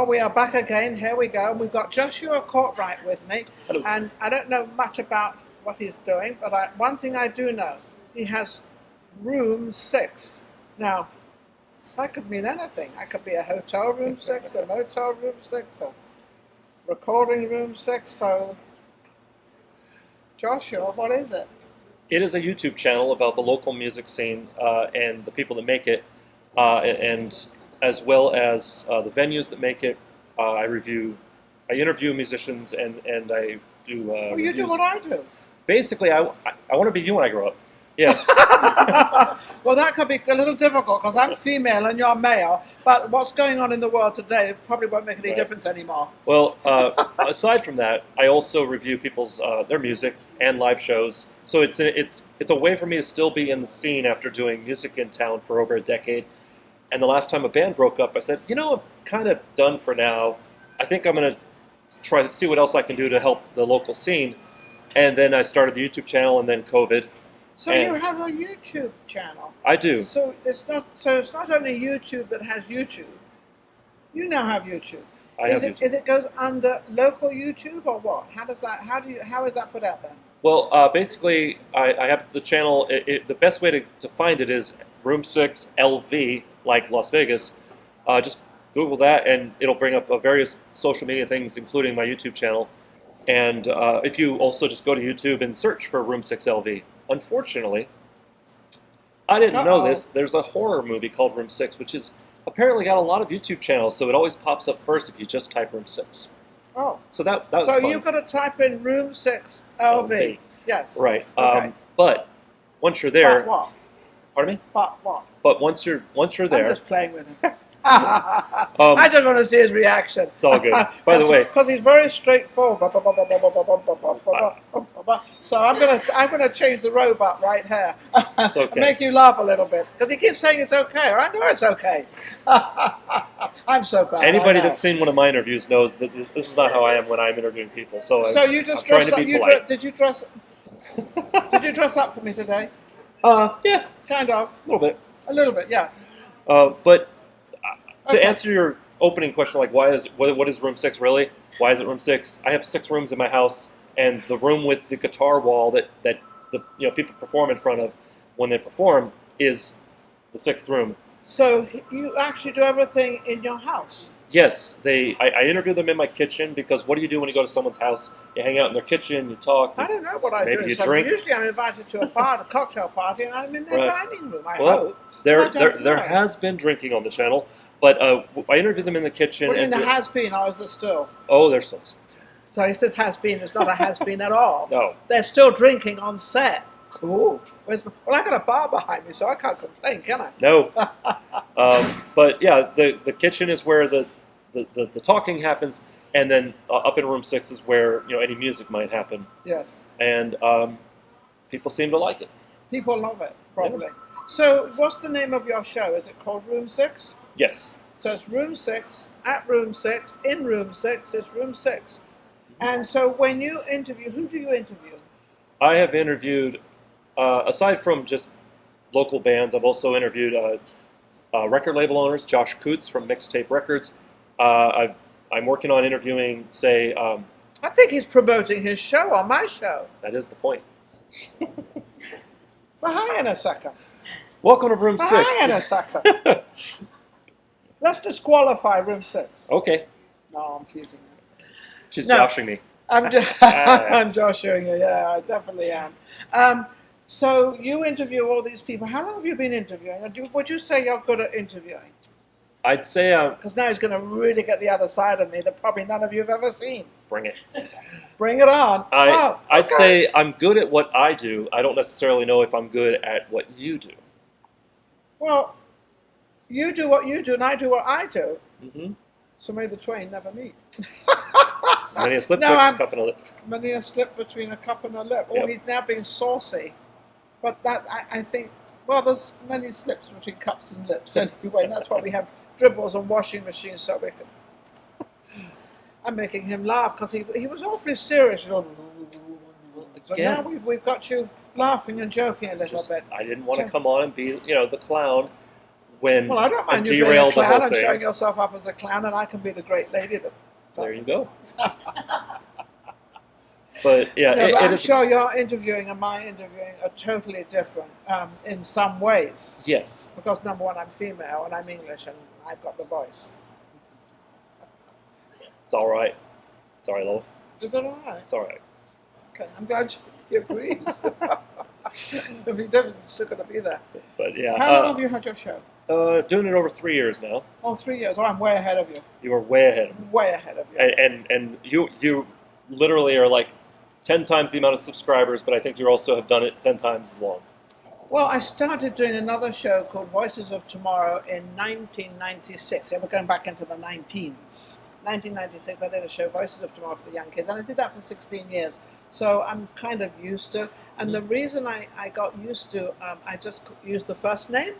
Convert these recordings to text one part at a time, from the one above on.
Well, we are back again. Here we go. We've got Joshua Courtright with me. Hello. And I don't know much about what he's doing, but one thing I do know, he has room 6. Now, that could mean anything. That could be a hotel room 6, a motel room 6, a recording room 6. So, Joshua, what is it? It is a YouTube channel about the local music scene and the people that make it, and as well as the venues that make it. I interview musicians, and I do Well, you do reviews. what I do. Basically, I want to be you when I grow up. Yes. Well, that could be a little difficult because I'm female and you're male, but what's going on in the world today probably won't make any difference anymore. Well, aside from that, I also review people's their music and live shows. So it's a way for me to still be in the scene after doing music in town for over a decade. And the last time a band broke up, I said, I'm kind of done for now. I think I'm going to try to see what else I can do to help the local scene. And then I started the YouTube channel, and then COVID. So you have a YouTube channel. I do. So it's not only YouTube that has YouTube. You now have YouTube. YouTube. Is it goes under local YouTube or what? How is that put out there? Well, basically, I have the channel. The best way to find it is Room 6 LV, like Las Vegas. Just Google that, and it'll bring up various social media things, including my YouTube channel. And if you also just go to YouTube and search for Room 6 LV. Unfortunately, I didn't know this. There's a horror movie called Room 6, which is apparently got a lot of YouTube channels, so it always pops up first if you just type Room 6. Oh. So that was fun. So you've got to type in Room 6 LV. Yes. Right. Okay. But once you're there... But what? Pardon me? But what? But once you're there... I'm just playing with him. I just want to see his reaction. It's all good. By the way, because he's very straightforward. So I'm gonna change the robot right here. It's okay. Make you laugh a little bit because he keeps saying it's okay, or I know it's okay. I'm so bad. Anybody that's seen one of my interviews knows that this is not how I am when I'm interviewing people. So you just dressed up. Did you dress? Did you dress up for me today? Yeah, kind of. A little bit, yeah. But to answer your opening question, like what is Room 6 really? Why is it Room 6? I have 6 rooms in my house, and the room with the guitar wall that the people perform in front of when they perform is the 6th room. So you actually do everything in your house? Yes, I interview them in my kitchen, because what do you do when you go to someone's house? You hang out in their kitchen, you talk. I don't know what I do. Maybe you drink. Usually I'm invited to a cocktail party, and I'm in their dining room. I hope. There has been drinking on the channel, but I interview them in the kitchen. What do you mean there has been? Or is there still? Oh, there's still. So he says has been. It's not a has been at all. No. They're still drinking on set. Cool. Well, I got a bar behind me, so I can't complain, can I? No. But yeah, the kitchen is where the talking happens, and then up in Room 6 is where any music might happen. Yes. And people seem to like it. People love it, probably. Yeah. So what's the name of your show? Is it called Room 6? Yes. So it's Room 6, at Room 6, in Room 6, it's Room 6. And so when you interview, who do you interview? I have interviewed, aside from just local bands, I've also interviewed record label owners, Josh Coots from Mixtape Records. I'm working on interviewing, say... I think he's promoting his show on my show. That is the point. Well, hang on a second. Welcome to Room 6. Hang on a second. Let's disqualify Room 6. Okay. No, I'm teasing you. She's joshing me. I'm joshing you, yeah, I definitely am. So you interview all these people. How long have you been interviewing? Would you say you're good at interviewing? I'd say... Because now he's going to really get the other side of me that probably none of you have ever seen. Bring it. Bring it on. I'd say I'm good at what I do. I don't necessarily know if I'm good at what you do. Well, you do what you do, and I do what I do. Mm-hmm. So may the twain never meet. Many a slip between a cup and a lip. Many a slip between a cup and a lip. Oh, he's now being saucy. But that, I think, well, there's many slips between cups and lips anyway. That's why we have dribbles and washing machines, so we can... I'm making him laugh because he was awfully serious. So now we've got you laughing and joking a little bit. I didn't want to come on and be, the clown when Well, I don't mind you being a derail the clown whole and thing. showing yourself up as a clown, and I can be the great lady that. There you go. But yeah, No, but it I'm is. sure your interviewing and my interviewing are totally different in some ways. Yes. Because number one, I'm female and I'm English and I've got the voice. It's all right. It's all right, love. Is it all right? It's all right. Okay, I'm glad he agrees. If he doesn't, it's still going to be there. But yeah. How long have you had your show? Doing it over 3 years now. Oh, 3 years. Oh, I'm way ahead of you. You are way ahead of me. Way ahead of you. And you literally are like 10 times the amount of subscribers, but I think you also have done it 10 times as long. Well, I started doing another show called Voices of Tomorrow in 1996. Yeah, we're going back into the 19s. 1996, I did a show, Voices of Tomorrow, for the young kids, and I did that for 16 years. So I'm kind of used to. And the reason I got used to, I just used the first name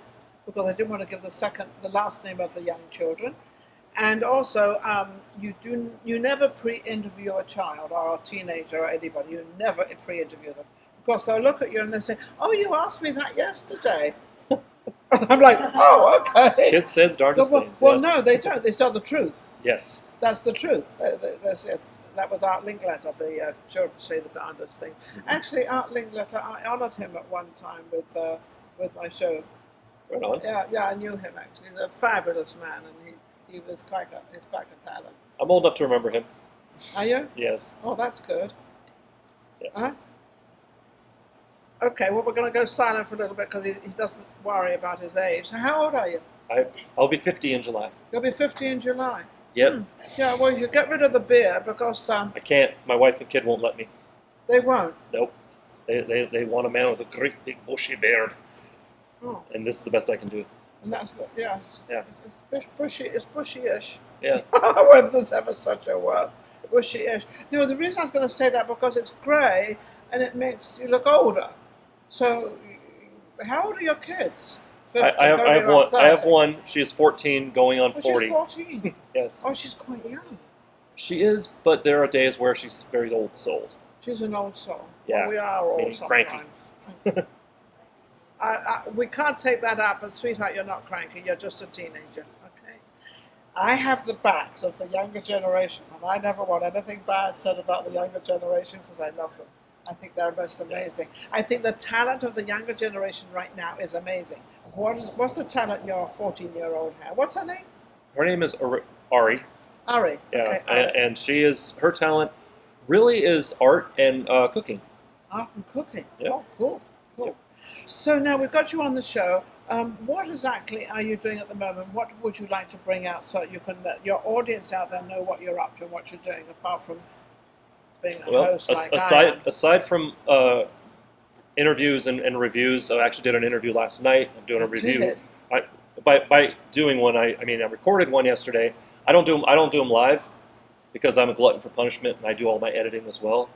because I didn't want to give the last name of the young children. And also, you never pre-interview a child or a teenager or anybody. You never pre-interview them because they'll look at you and they say, "Oh, you asked me that yesterday." And I'm like, "Oh, okay." Kids say the darndest things. Well, yes. no, they don't. They tell the truth. Yes. That's the truth. That was Art Linkletter. The children say the darndest thing. Actually, Art Linkletter, I honoured him at one time with my show. Right on. Yeah, I knew him actually. He's a fabulous man, and he's quite a talent. I'm old enough to remember him. Are you? Yes. Oh, that's good. Yes. Huh? Okay, well, we're going to go silent for a little bit because he doesn't worry about his age. So how old are you? I'll be 50 in July. You'll be 50 in July. Yep. Yeah, well, you should get rid of the beard because I can't. My wife and kid won't let me. they won't. Nope. They want a man with a great big bushy beard. Oh. And this is the best I can do. And that's yeah. Yeah. It's bushy. It's bushy-ish. Yeah. Whether there's ever such a word, bushy-ish. No, the reason I was going to say that because it's grey and it makes you look older. So, how old are your kids? 50, I have one. 30. I have one. She is 14, going on 40. She's 14. Yes. Oh, she's quite young. She is, but there are days where she's very old soul. She's an old soul. Yeah. Well, we are old Meaning sometimes. cranky. We can't take that out, but sweetheart, you're not cranky. You're just a teenager. Okay. I have the backs of the younger generation, and I never want anything bad said about the younger generation because I love them. I think they're most amazing. I think the talent of the younger generation right now is amazing. What's the talent your 14-year-old has? What's her name? Her name is Ari. Ari. Yeah, Okay, Ari. and her talent really is art and cooking. Art and cooking. Yeah. Oh, cool. Yep. So now we've got you on the show. What exactly are you doing at the moment? What would you like to bring out so you can let your audience out there know what you're up to and what you're doing, apart from being a host like I am? Aside from interviews and reviews, I actually did an interview last night. I'm doing a review. By doing one, I recorded one yesterday. I don't do them live because I'm a glutton for punishment and I do all my editing as well.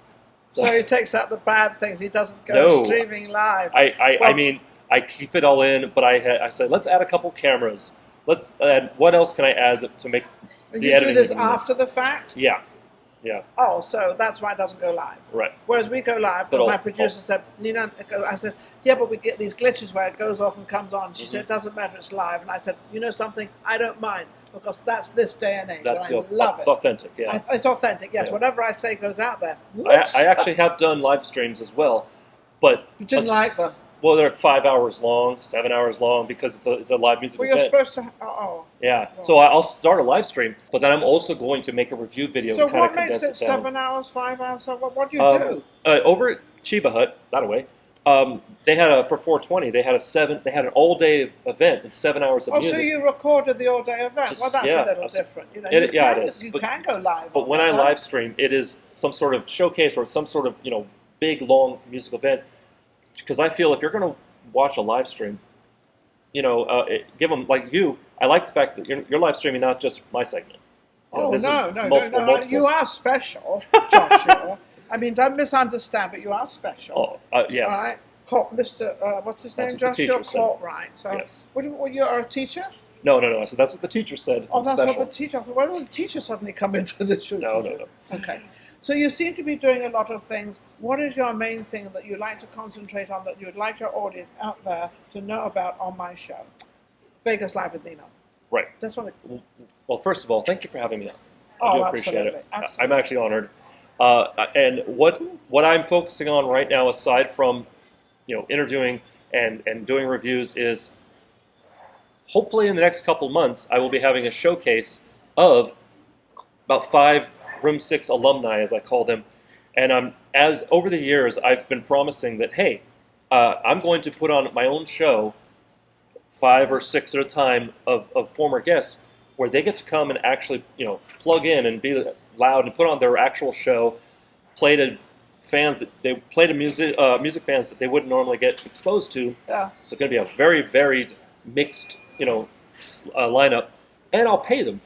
So he takes out the bad things. He doesn't go streaming live. I mean, I keep it all in, but I said, let's add a couple cameras. Let's add, what else can I add to make the editing? You do this after the fact? Yeah. Oh, so that's why it doesn't go live. Right. Whereas we go live, but my producer said, Ninon, I said, yeah, but we get these glitches where it goes off and comes on. She said, it doesn't matter, it's live. And I said, you know something? I don't mind because that's this day and age. That's and I love it. It's authentic, yeah. It's authentic, yes. Yeah. Whatever I say goes out there. I actually have done live streams as well, but You didn't like them? Well, they're 5 hours long, 7 hours long because it's a live music Well, event. you're supposed to. Yeah, so I'll start a live stream, but then I'm also going to make a review video So to kind of what makes condense it it down. 7 hours, 5 hours? So what do you do? Over at Chiba Hut, that way, they had for 420. They had an all-day event and 7 hours of music. So you recorded the all-day event? Well, that's a little different. You know, it is. You can go live. But when I live stream, it is some sort of showcase or some sort of big long music event. Because I feel if you're going to watch a live stream, give them like you. I like the fact that you're live streaming not just my segment. No. Multiple. You are special, Joshua. I mean, don't misunderstand, but you are special. Oh, yes. All right. Mr. What's his name, That's what the Joshua? teacher said. Courtright. So, Yes. You are a teacher? No. I said that's what the teacher said. Oh, I'm that's special. what the teacher. I thought, why did the teacher suddenly come into the shoot? No. Okay. So you seem to be doing a lot of things. What is your main thing that you like to concentrate on that you'd like your audience out there to know about on my show? Vegas Live with Ninon. Right. That's what. Well, first of all, thank you for having me on. I Oh, do appreciate it. absolutely. I'm actually honored. And what I'm focusing on right now, aside from interviewing and doing reviews, is hopefully in the next couple months I will be having a showcase of about 5 Room 6 alumni, as I call them. And as over the years, I've been promising that, hey, I'm going to put on my own show, 5 or 6 at a time, of former guests, where they get to come and actually, plug in and be loud and put on their actual show, play to fans that they play to music fans that they wouldn't normally get exposed to. Yeah. So it's going to be a very varied, mixed, lineup, and I'll pay them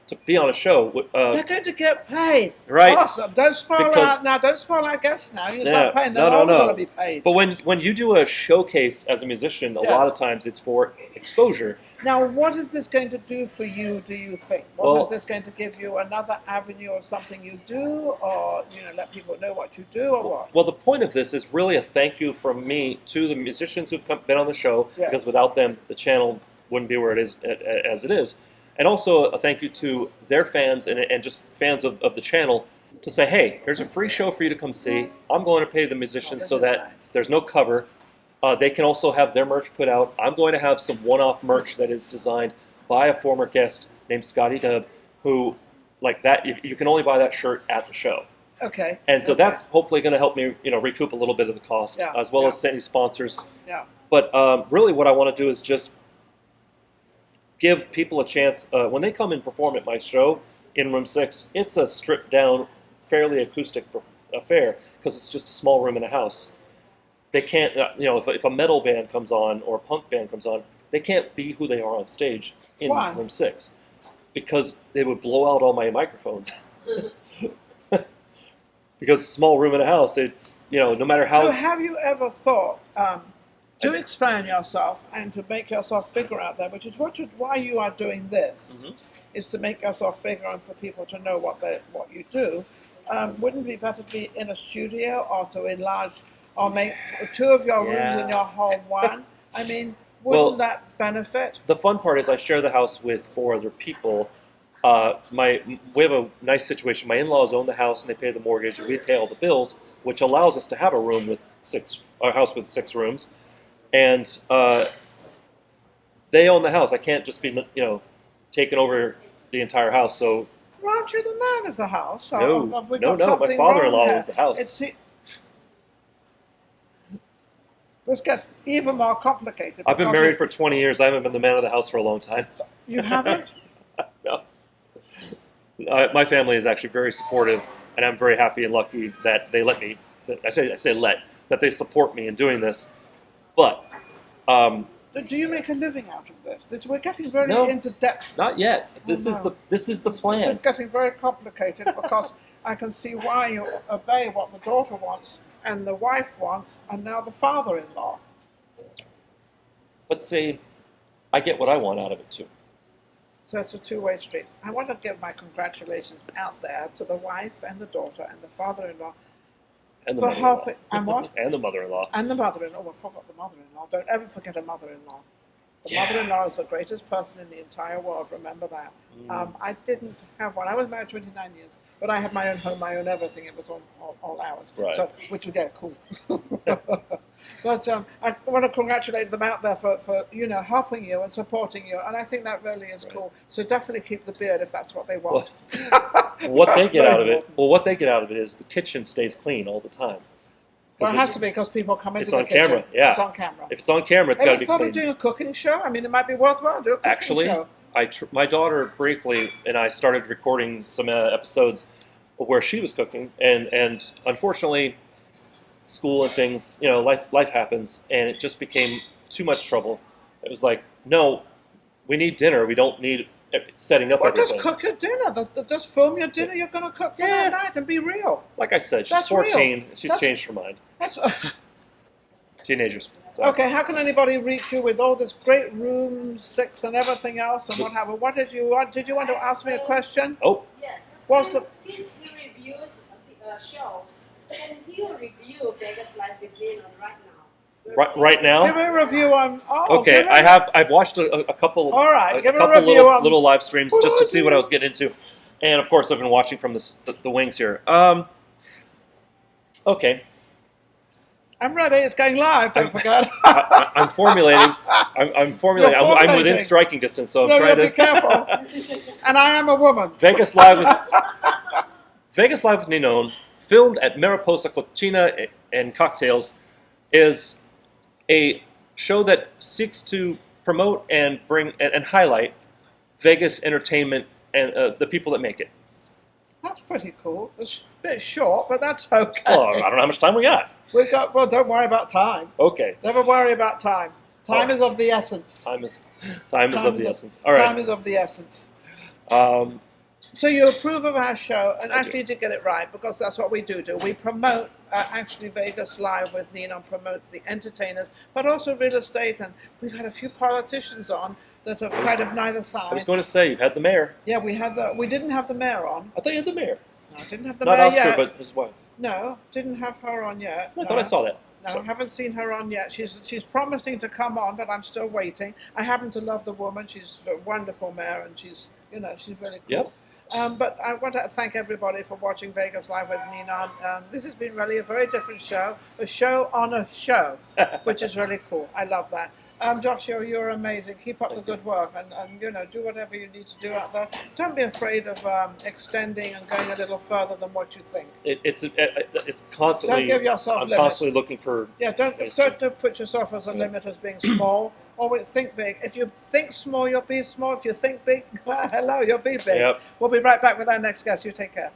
to be on a show. They're going to get paid. Right. Awesome. Don't spoil Because- out now. Don't spoil our guests now. You Yeah. start paying them. No, They're no. going to be paid. But when you do a showcase as a musician, a lot of times it's for exposure. Now, what is this going to do for you, do you think? Well- Is this going to give you another avenue of something you do, or let people know what you do, or what? Well, the point of this is really a thank you from me to the musicians who've been on the show, Yes. because without them, the channel wouldn't be where it is as it is. And also a thank you to their fans and just fans of the channel to say, hey, here's a free show for you to come see. I'm going to pay the musicians this so is that nice. there's no cover. They can also have their merch put out. I'm going to have some one-off merch that is designed by a former guest named Scotty Dub, who, like that, you can only buy that shirt at the show. Okay. And so Okay. that's hopefully going to help me, recoup a little bit of the cost, Yeah, as well yeah. as any sponsors. Yeah. But really what I want to do is just give people a chance. When they come and perform at my show in Room 6, it's a stripped-down, fairly acoustic affair, because it's just a small room in a house. They can't, if a metal band comes on or a punk band comes on, they can't be who they are on stage in Why? Room 6, because they would blow out all my microphones. Because small room in a house, it's, no matter how... So have you ever thought to expand yourself and to make yourself bigger out there, which is why you are doing this, is to make yourself bigger and for people to know what you do. Wouldn't it be better to be in a studio, or to enlarge, or make 2 of your rooms in your home one? I mean, wouldn't that benefit? The fun part is I share the house with 4 other people. We have a nice situation. My in-laws own the house and they pay the mortgage, and we pay all the bills, which allows us to have a house with 6 rooms. And they own the house. I can't just be, taking over the entire house. So Aren't you the man of the house? Or no, have we no, got no. My something father-in-law wrong here? owns the house. This gets even more complicated. I've been because married for 20 years. I haven't been the man of the house for a long time. You haven't? No. My family is actually very supportive, and I'm very happy and lucky that they let me. That they support me in doing this. But Do you make a living out of this? We're getting very No. into depth. not yet. This no. is the This plan. is getting very complicated because I can see why you obey what the daughter wants and the wife wants, and now the father-in-law. But see, I get what I want out of it too. So it's a two-way street. I want to give my congratulations out there to the wife and the daughter and the father-in-law And the for mother-in-law. helping. And what? And the mother-in-law. And the mother-in-law. Oh, I forgot the mother-in-law. Don't ever forget a mother-in-law. The mother-in-law is the greatest person in the entire world. Remember that. I didn't have one. I was married 29 years, but I had my own home, my own everything. It was all ours. Right. So, which would get cool. But I want to congratulate them out there for helping you and supporting you, and I think that really is cool. So definitely keep the beard if that's what they want. What they get out of it? Well, what they get out of it is the kitchen stays clean all the time. Well, it has to be because people come into It's the on kitchen. camera, yeah. It's on camera. If it's on camera, it's got to Ever be thought clean. of doing a cooking show? I mean, it might be worthwhile. Do a cooking Actually, show. my daughter briefly and I started recording some episodes where she was cooking, and unfortunately, school and things, life happens, and it just became too much trouble. It was like, no, we need dinner. We don't need setting up Or everything. just cook your dinner. Just film your dinner you're going to cook for that night and be real. Like I said, she's That's 14. real. She's That's- changed her mind. That's Teenagers. So. okay. How can anybody reach you with all this great room 6 and everything else and what have you? What did you want? Did you want to ask me a question? Oh, Yes. What's Since he reviews shows, can you review Vegas Live with Ninon right now? Right now. Give me a review on. Oh, Okay, I've watched a couple. All right, give a couple review on little live streams just to see what I was getting into, and of course I've been watching from the wings here. Okay. I'm ready. It's going live. Don't forget. I'm formulating. I'm formulating. You're I'm within formulating. striking distance, so I'm No, trying be to. careful. And I am a woman. Vegas Live with Ninon, filmed at Mariposa Cochina and Cocktails, is a show that seeks to promote and bring and highlight Vegas entertainment and the people that make it. That's pretty cool. It's a bit short, but that's okay. Well, I don't know how much time we got. We've got. Well, don't worry about time. Okay. Never worry about time. Time Oh. is of the essence. Time is of the essence. All right. Time is of the essence. Um, So you approve of our show, and I actually you did get it right, because that's what we do. We promote, actually Vegas Live with Ninon promotes the entertainers, but also real estate, and we've had a few politicians on that have kind of neither I was side. going to say you've had the mayor. Yeah, we didn't have the mayor on. I thought you had the mayor. No, I didn't have the Not mayor Oscar, yet. but his wife. No, didn't have her on yet. I thought I saw that. No, So- I haven't seen her on yet. She's promising to come on, but I'm still waiting. I happen to love the woman. She's a wonderful mayor, and she's really cool. Yep. But I want to thank everybody for watching Vegas Live with Ninon. This has been really a very different show, a show on a show, which is really cool. I love that. Joshua, you're amazing. Keep up the good work, and do whatever you need to do out there. Don't be afraid of extending and going a little further than what you think. It's constantly. Don't give yourself I'm limits. constantly looking for. Yeah, don't put yourself as a limit as being small. Always think big. If you think small, you'll be small. If you think big, hello, you'll be big. Yep. We'll be right back with our next guest. You take care.